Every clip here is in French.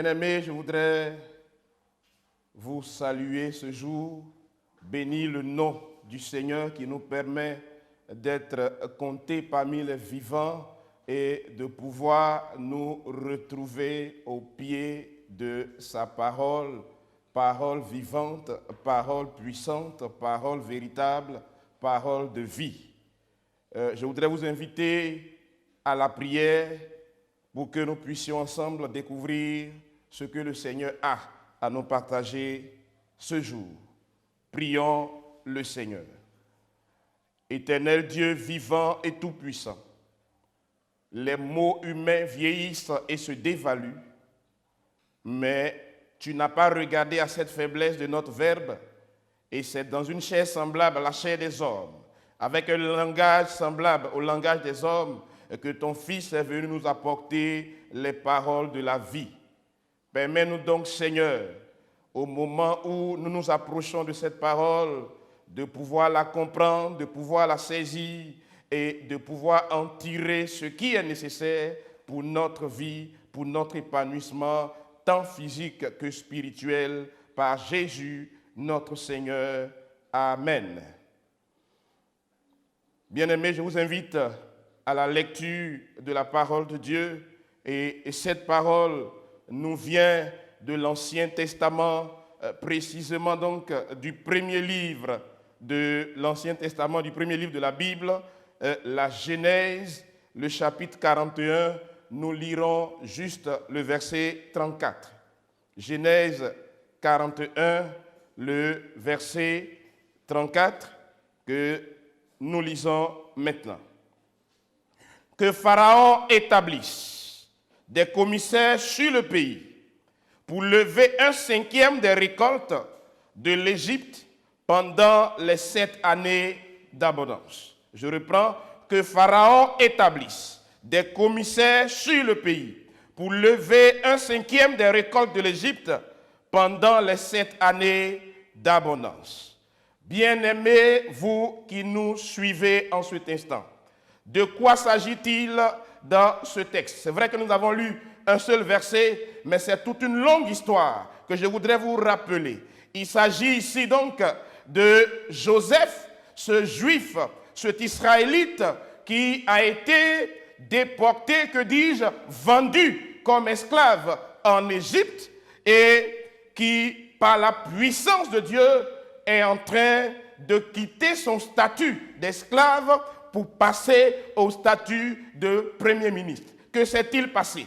Bien-aimés, je voudrais vous saluer ce jour, bénir le nom du Seigneur qui nous permet d'être comptés parmi les vivants et de pouvoir nous retrouver au pied de sa parole, parole vivante, parole puissante, parole véritable, parole de vie. Je voudrais vous inviter à la prière pour que nous puissions ensemble découvrir ce que le Seigneur a à nous partager ce jour. Prions le Seigneur. Éternel Dieu vivant et tout-puissant, les mots humains vieillissent et se dévaluent, mais tu n'as pas regardé à cette faiblesse de notre verbe, et c'est dans une chair semblable à la chair des hommes, avec un langage semblable au langage des hommes, que ton Fils est venu nous apporter les paroles de la vie. Permets-nous donc, Seigneur, au moment où nous nous approchons de cette parole, de pouvoir la comprendre, de pouvoir la saisir et de pouvoir en tirer ce qui est nécessaire pour notre vie, pour notre épanouissement, tant physique que spirituel, par Jésus, notre Seigneur. Amen. Bien-aimés, je vous invite à la lecture de la parole de Dieu, et cette parole nous vient de l'Ancien Testament, précisément donc du premier livre de l'Ancien Testament, du premier livre de la Bible, la Genèse, le chapitre 41, nous lirons juste le verset 34. Genèse 41, le verset 34, que nous lisons maintenant. Que Pharaon établisse des commissaires sur le pays pour lever 1/5 des récoltes de l'Égypte pendant les 7 années d'abondance. Je reprends. Que Pharaon établisse des commissaires sur le pays pour lever 1/5 des récoltes de l'Égypte pendant les 7 années d'abondance. Bien-aimés, vous qui nous suivez en cet instant, de quoi s'agit-il dans ce texte? C'est vrai que nous avons lu un seul verset, mais c'est toute une longue histoire que je voudrais vous rappeler. Il s'agit ici donc de Joseph, ce juif, cet Israélite qui a été déporté, que dis-je, vendu comme esclave en Égypte et qui, par la puissance de Dieu, est en train de quitter son statut d'esclave pour passer au statut de Premier ministre. Que s'est-il passé?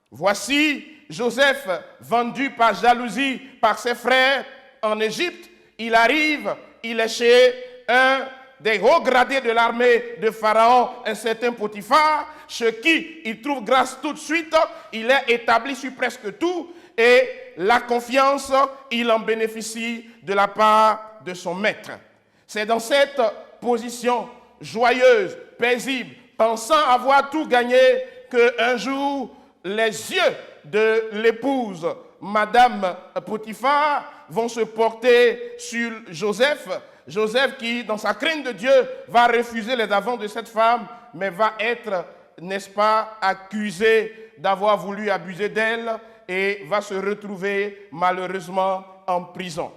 Voici Joseph, vendu par jalousie par ses frères en Égypte. Il arrive, il est chez un des hauts gradés de l'armée de Pharaon, un certain Potiphar, chez qui il trouve grâce tout de suite. Il est établi sur presque tout et la confiance, il en bénéficie de la part de son maître. C'est dans cette position joyeuse, paisible, pensant avoir tout gagné, qu'un jour, les yeux de l'épouse, Madame Potiphar, vont se porter sur Joseph. Joseph qui, dans sa crainte de Dieu, va refuser les avances de cette femme, mais va être, n'est-ce pas, accusé d'avoir voulu abuser d'elle et va se retrouver malheureusement en prison.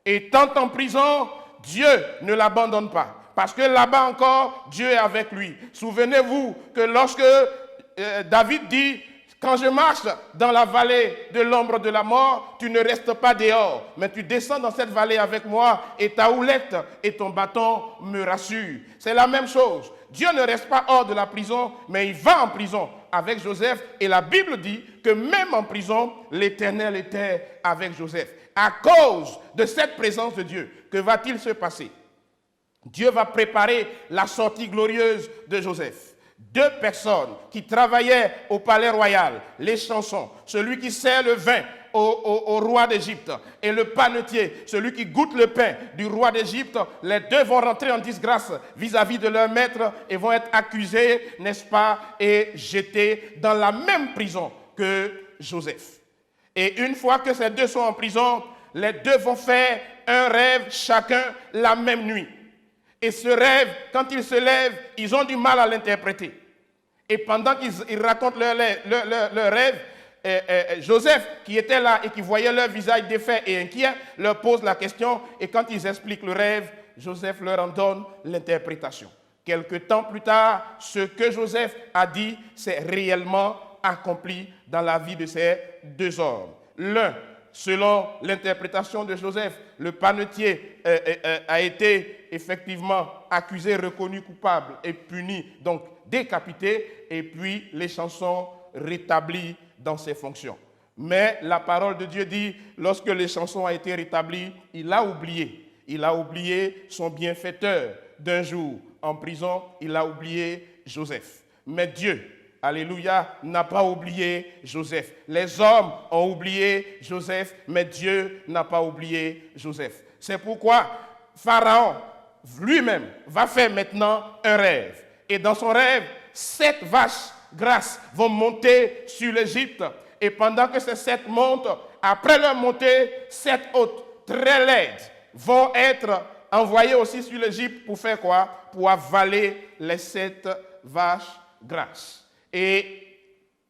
Étant en prison, Dieu ne l'abandonne pas. Parce que là-bas encore, Dieu est avec lui. Souvenez-vous que lorsque David dit « Quand je marche dans la vallée de l'ombre de la mort, tu ne restes pas dehors, mais tu descends dans cette vallée avec moi et ta houlette et ton bâton me rassurent. » C'est la même chose. Dieu ne reste pas hors de la prison, mais il va en prison avec Joseph. Et la Bible dit que même en prison, l'Éternel était avec Joseph. À cause de cette présence de Dieu, que va-t-il se passer? Dieu va préparer la sortie glorieuse de Joseph. 2 personnes qui travaillaient au palais royal, les chansons, celui qui sert le vin au roi d'Égypte et le panetier, celui qui goûte le pain du roi d'Égypte, les deux vont rentrer en disgrâce vis-à-vis de leur maître et vont être accusés, n'est-ce pas, et jetés dans la même prison que Joseph. Et une fois que ces deux sont en prison, les deux vont faire un rêve chacun la même nuit. Et ce rêve, quand ils se lèvent, ils ont du mal à l'interpréter. Et pendant qu'ils racontent leur rêve, Joseph, qui était là et qui voyait leur visage défait et inquiet, leur pose la question et quand ils expliquent le rêve, Joseph leur en donne l'interprétation. Quelque temps plus tard, ce que Joseph a dit s'est réellement accompli dans la vie de ces deux hommes. L'un, selon l'interprétation de Joseph, le panetier a été effectivement accusé, reconnu coupable et puni, donc décapité, et puis les chansons rétablies dans ses fonctions. Mais la parole de Dieu dit, lorsque les chansons ont été rétablies, il a oublié son bienfaiteur d'un jour en prison, il a oublié Joseph. Mais Dieu, alléluia, n'a pas oublié Joseph. Les hommes ont oublié Joseph, mais Dieu n'a pas oublié Joseph. C'est pourquoi Pharaon lui-même va faire maintenant un rêve. Et dans son rêve, 7 vaches grasses vont monter sur l'Égypte. Et pendant que ces 7 montent, après leur montée, 7 autres très laides vont être envoyées aussi sur l'Égypte pour faire quoi? Pour avaler les 7 vaches grasses. Et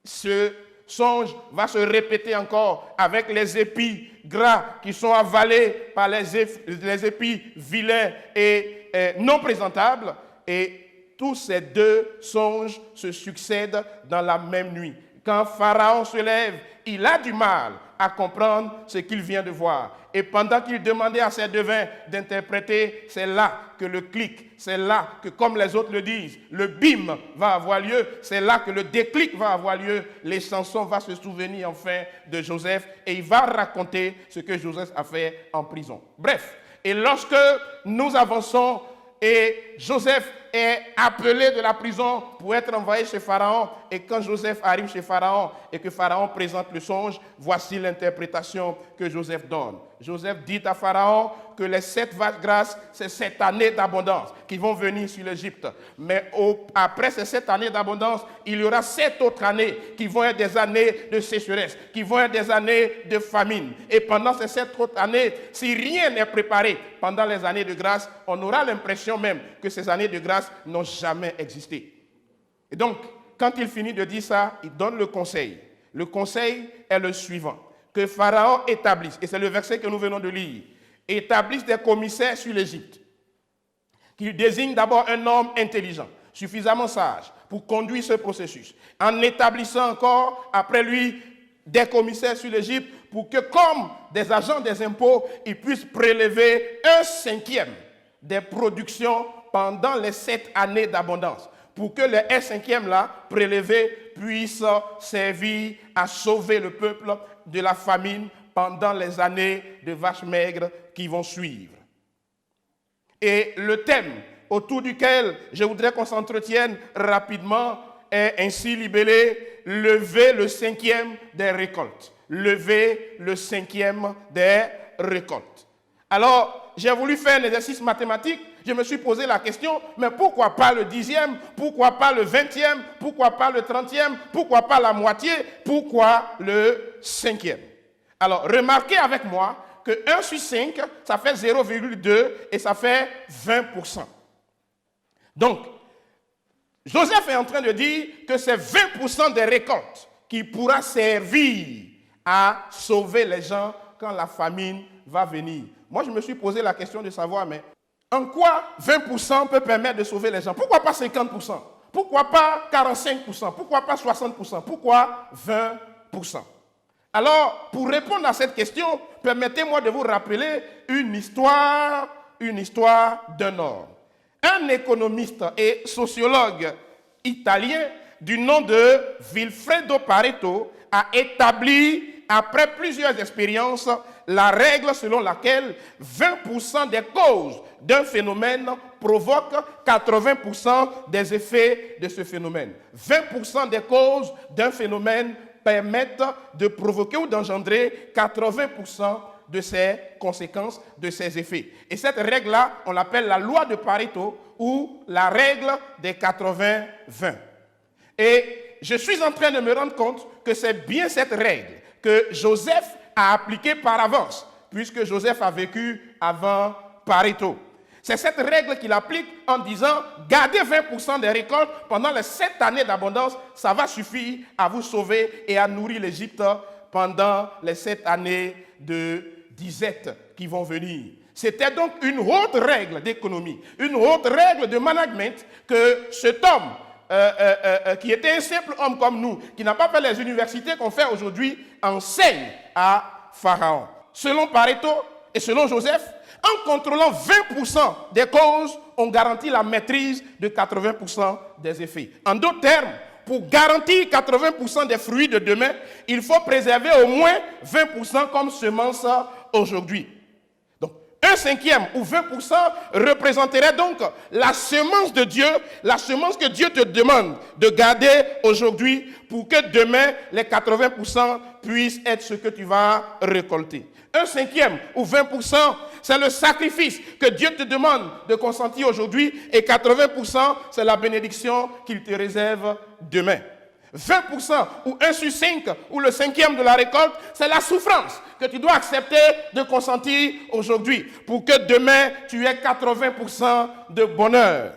ce songe va se répéter encore avec les épis gras qui sont avalés par les épis vilains et non présentables. Et tous ces deux songes se succèdent dans la même nuit. Quand Pharaon se lève, il a du mal à comprendre ce qu'il vient de voir. Et pendant qu'il demandait à ses devins d'interpréter, c'est là que le clic, c'est là que, comme les autres le disent, le bim va avoir lieu, c'est là que le déclic va avoir lieu. Les chansons vont se souvenir enfin de Joseph et il va raconter ce que Joseph a fait en prison. Bref, et lorsque nous avançons et Joseph est appelé de la prison pour être envoyé chez Pharaon. Et quand Joseph arrive chez Pharaon et que Pharaon présente le songe, voici l'interprétation que Joseph donne. Joseph dit à Pharaon que les 7 vaches grasses, c'est 7 années d'abondance qui vont venir sur l'Égypte. Mais après ces 7 années d'abondance, il y aura 7 autres années qui vont être des années de sécheresse, qui vont être des années de famine. Et pendant ces 7 autres années, si rien n'est préparé pendant les années de grâce, on aura l'impression même que ces années de grâce n'ont jamais existé. Et donc, quand il finit de dire ça, il donne le conseil. Le conseil est le suivant. Que Pharaon établisse, et c'est le verset que nous venons de lire, établisse des commissaires sur l'Égypte, qu'il désigne d'abord un homme intelligent, suffisamment sage, pour conduire ce processus, en établissant encore, après lui, des commissaires sur l'Égypte, pour que, comme des agents des impôts, ils puissent prélever 1/5 des productions pendant les 7 années d'abondance, pour que les 1/5 là, prélevés, puissent servir à sauver le peuple de la famine pendant les années de vaches maigres qui vont suivre. Et le thème autour duquel je voudrais qu'on s'entretienne rapidement est ainsi libellé « Lever le 5e des récoltes ». Lever le 5e des récoltes. Alors, j'ai voulu faire un exercice mathématique. Je me suis posé la question, mais pourquoi pas le 10e? Pourquoi pas le 20e? Pourquoi pas le 30e? Pourquoi pas la moitié? Pourquoi le 5e? Alors, remarquez avec moi que 1 sur 5, ça fait 0,2 et ça fait 20%. Donc, Joseph est en train de dire que c'est 20% des récoltes qui pourra servir à sauver les gens quand la famine va venir. Moi, je me suis posé la question de savoir, mais en quoi 20% peut permettre de sauver les gens? Pourquoi pas 50%? Pourquoi pas 45%? Pourquoi pas 60%? Pourquoi 20%? Alors, pour répondre à cette question, permettez-moi de vous rappeler une histoire d'un homme. Un économiste et sociologue italien du nom de Vilfredo Pareto a établi, après plusieurs expériences, la règle selon laquelle 20% des causes d'un phénomène provoquent 80% des effets de ce phénomène. 20% des causes d'un phénomène permettent de provoquer ou d'engendrer 80% de ses conséquences, de ses effets. Et cette règle-là, on l'appelle la loi de Pareto ou la règle des 80-20. Et je suis en train de me rendre compte que c'est bien cette règle que Joseph a appliquée par avance, puisque Joseph a vécu avant Pareto. C'est cette règle qu'il applique en disant, gardez 20% des récoltes pendant les 7 années d'abondance, ça va suffire à vous sauver et à nourrir l'Égypte pendant les 7 années de disette qui vont venir. C'était donc une haute règle d'économie, une haute règle de management que cet homme, qui était un simple homme comme nous, qui n'a pas fait les universités qu'on fait aujourd'hui, enseigne à Pharaon. Selon Pareto et selon Joseph, en contrôlant 20% des causes, on garantit la maîtrise de 80% des effets. En d'autres termes, pour garantir 80% des fruits de demain, il faut préserver au moins 20% comme semence aujourd'hui. Donc, 1/5 ou 20% représenterait donc la semence de Dieu, la semence que Dieu te demande de garder aujourd'hui pour que demain, les 80% puissent être ce que tu vas récolter. 1/5 ou 20%, c'est le sacrifice que Dieu te demande de consentir aujourd'hui et 80%, c'est la bénédiction qu'il te réserve demain. 20% ou 1/5 ou le 5e de la récolte, c'est la souffrance que tu dois accepter de consentir aujourd'hui pour que demain, tu aies 80% de bonheur.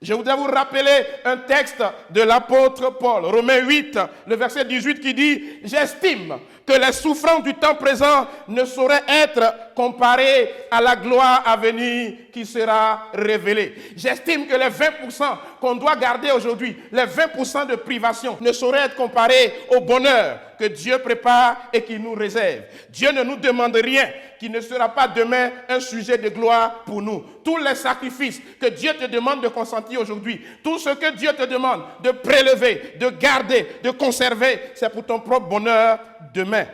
Je voudrais vous rappeler un texte de l'apôtre Paul, Romains 8, le verset 18 qui dit « J'estime que les souffrances du temps présent ne sauraient être comparées à la gloire à venir qui sera révélée. J'estime que les 20% qu'on doit garder aujourd'hui, les 20% de privation, ne sauraient être comparés au bonheur que Dieu prépare et qu'il nous réserve. Dieu ne nous demande rien qui ne sera pas demain un sujet de gloire pour nous. Tous les sacrifices que Dieu te demande de consentir aujourd'hui, tout ce que Dieu te demande de prélever, de garder, de conserver, c'est pour ton propre bonheur demain.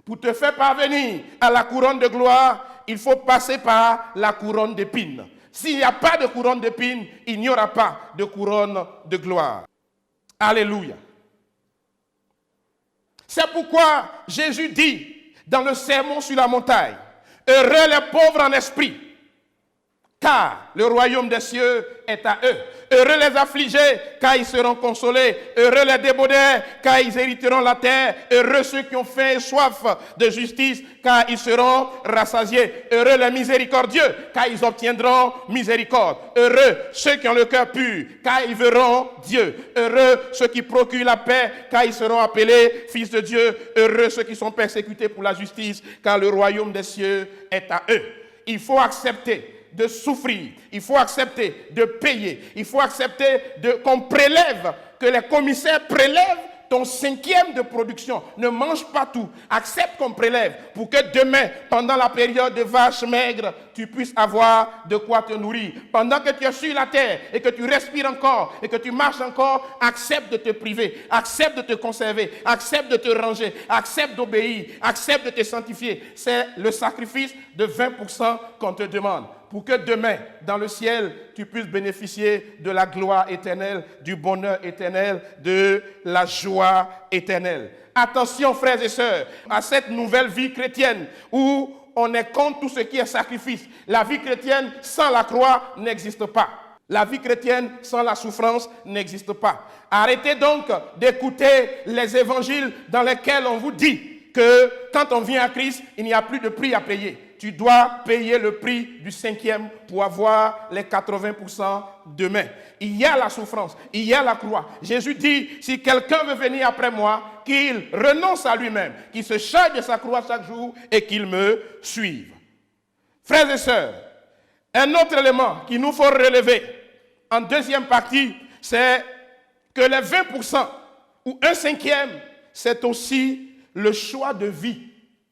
Pour te faire parvenir à la couronne de gloire, il faut passer par la couronne d'épines. S'il n'y a pas de couronne d'épines, il n'y aura pas de couronne de gloire. Alléluia. C'est pourquoi Jésus dit dans le sermon sur la montagne, « Heureux les pauvres en esprit, car le royaume des cieux est à eux. Heureux les affligés, car ils seront consolés. Heureux les débauchés, car ils hériteront la terre. Heureux ceux qui ont faim et soif de justice, car ils seront rassasiés. Heureux les miséricordieux, car ils obtiendront miséricorde. Heureux ceux qui ont le cœur pur, car ils verront Dieu. Heureux ceux qui procurent la paix, car ils seront appelés fils de Dieu. Heureux ceux qui sont persécutés pour la justice, car le royaume des cieux est à eux. » Il faut accepter de souffrir, il faut accepter de payer, il faut accepter qu'on prélève, que les commissaires prélèvent ton 5e de production. Ne mange pas tout, accepte qu'on prélève pour que demain, pendant la période de vaches maigres, tu puisses avoir de quoi te nourrir. Pendant que tu es sur la terre et que tu respires encore et que tu marches encore, accepte de te priver, accepte de te conserver, accepte de te ranger, accepte d'obéir, accepte de te sanctifier. C'est le sacrifice de 20% qu'on te demande. Pour que demain, dans le ciel, tu puisses bénéficier de la gloire éternelle, du bonheur éternel, de la joie éternelle. Attention, frères et sœurs, à cette nouvelle vie chrétienne où on est contre tout ce qui est sacrifice. La vie chrétienne sans la croix n'existe pas. La vie chrétienne sans la souffrance n'existe pas. Arrêtez donc d'écouter les évangiles dans lesquels on vous dit que quand on vient à Christ, il n'y a plus de prix à payer. Tu dois payer le prix du 5e pour avoir les 80% demain. Il y a la souffrance, il y a la croix. Jésus dit, si quelqu'un veut venir après moi, qu'il renonce à lui-même, qu'il se charge de sa croix chaque jour et qu'il me suive. Frères et sœurs, un autre élément qu'il nous faut relever en deuxième partie, c'est que les 20% ou 1/5, c'est aussi le choix de vie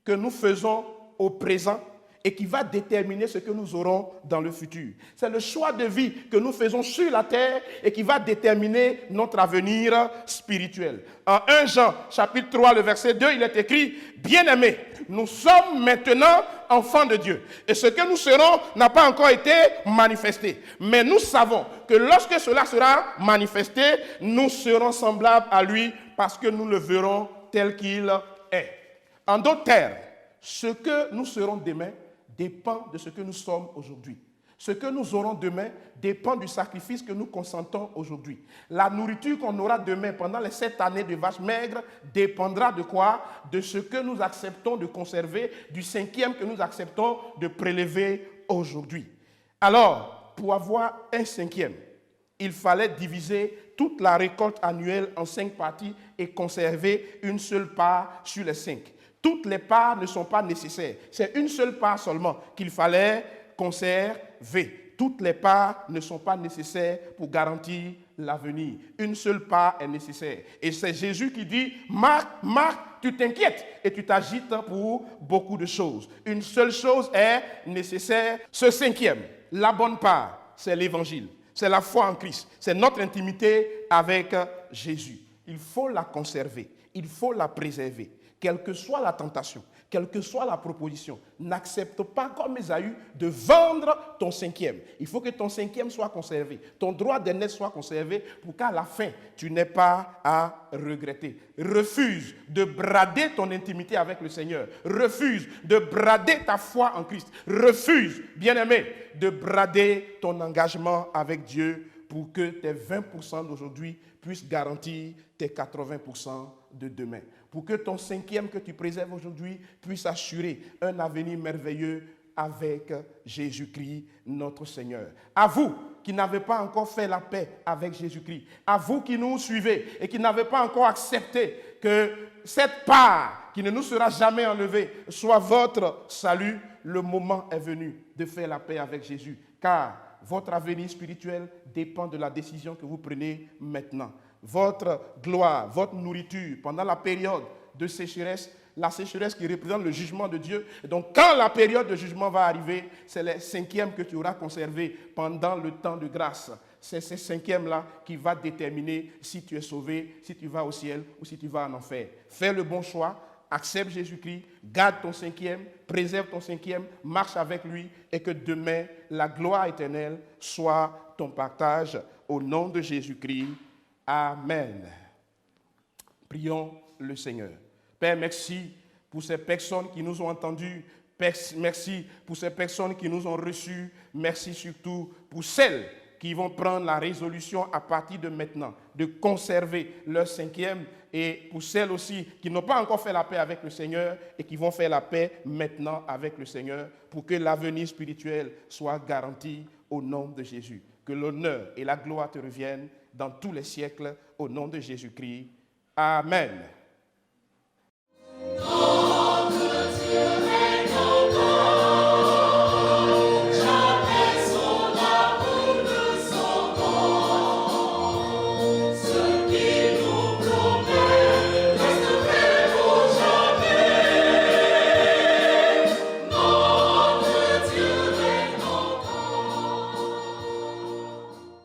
que nous faisons au présent et qui va déterminer ce que nous aurons dans le futur. C'est le choix de vie que nous faisons sur la terre et qui va déterminer notre avenir spirituel. En 1 Jean, chapitre 3, le verset 2, il est écrit « Bien-aimés, nous sommes maintenant enfants de Dieu. Et ce que nous serons n'a pas encore été manifesté. Mais nous savons que lorsque cela sera manifesté, nous serons semblables à lui parce que nous le verrons tel qu'il est. » En d'autres termes, ce que nous serons demain dépend de ce que nous sommes aujourd'hui. Ce que nous aurons demain dépend du sacrifice que nous consentons aujourd'hui. La nourriture qu'on aura demain pendant les 7 années de vaches maigres dépendra de quoi? De ce que nous acceptons de conserver, du 5e que nous acceptons de prélever aujourd'hui. Alors, pour avoir un cinquième, il fallait diviser toute la récolte annuelle en 5 parties et conserver une seule part sur les 5. Toutes les parts ne sont pas nécessaires. C'est une seule part seulement qu'il fallait conserver. Toutes les parts ne sont pas nécessaires pour garantir l'avenir. Une seule part est nécessaire. Et c'est Jésus qui dit, Marc, tu t'inquiètes et tu t'agites pour beaucoup de choses. Une seule chose est nécessaire. Ce cinquième, la bonne part, c'est l'évangile. C'est la foi en Christ. C'est notre intimité avec Jésus. Il faut la conserver. Il faut la préserver. Quelle que soit la tentation, quelle que soit la proposition, n'accepte pas comme Ésaü de vendre ton cinquième. Il faut que ton cinquième soit conservé. Ton droit d'aînesse soit conservé pour qu'à la fin, tu n'aies pas à regretter. Refuse de brader ton intimité avec le Seigneur. Refuse de brader ta foi en Christ. Refuse, bien-aimé, de brader ton engagement avec Dieu pour que tes 20% d'aujourd'hui puissent garantir tes 80% de demain. Pour que ton cinquième que tu préserves aujourd'hui puisse assurer un avenir merveilleux avec Jésus-Christ, notre Seigneur. À vous qui n'avez pas encore fait la paix avec Jésus-Christ, à vous qui nous suivez et qui n'avez pas encore accepté que cette part qui ne nous sera jamais enlevée soit votre salut, le moment est venu de faire la paix avec Jésus. Car votre avenir spirituel dépend de la décision que vous prenez maintenant. Votre gloire, votre nourriture pendant la période de sécheresse, la sécheresse qui représente le jugement de Dieu. Et donc, quand la période de jugement va arriver, c'est le cinquième que tu auras conservé pendant le temps de grâce. C'est ce cinquième-là qui va déterminer si tu es sauvé, si tu vas au ciel ou si tu vas en enfer. Fais le bon choix, accepte Jésus-Christ, garde ton cinquième, préserve ton cinquième, marche avec lui et que demain, la gloire éternelle soit ton partage au nom de Jésus-Christ. Amen. Prions le Seigneur. Père, merci pour ces personnes qui nous ont entendus. Merci pour ces personnes qui nous ont reçus. Merci surtout pour celles qui vont prendre la résolution à partir de maintenant de conserver leur cinquième et pour celles aussi qui n'ont pas encore fait la paix avec le Seigneur et qui vont faire la paix maintenant avec le Seigneur pour que l'avenir spirituel soit garanti au nom de Jésus. Que l'honneur et la gloire te reviennent dans tous les siècles, au nom de Jésus-Christ. Amen.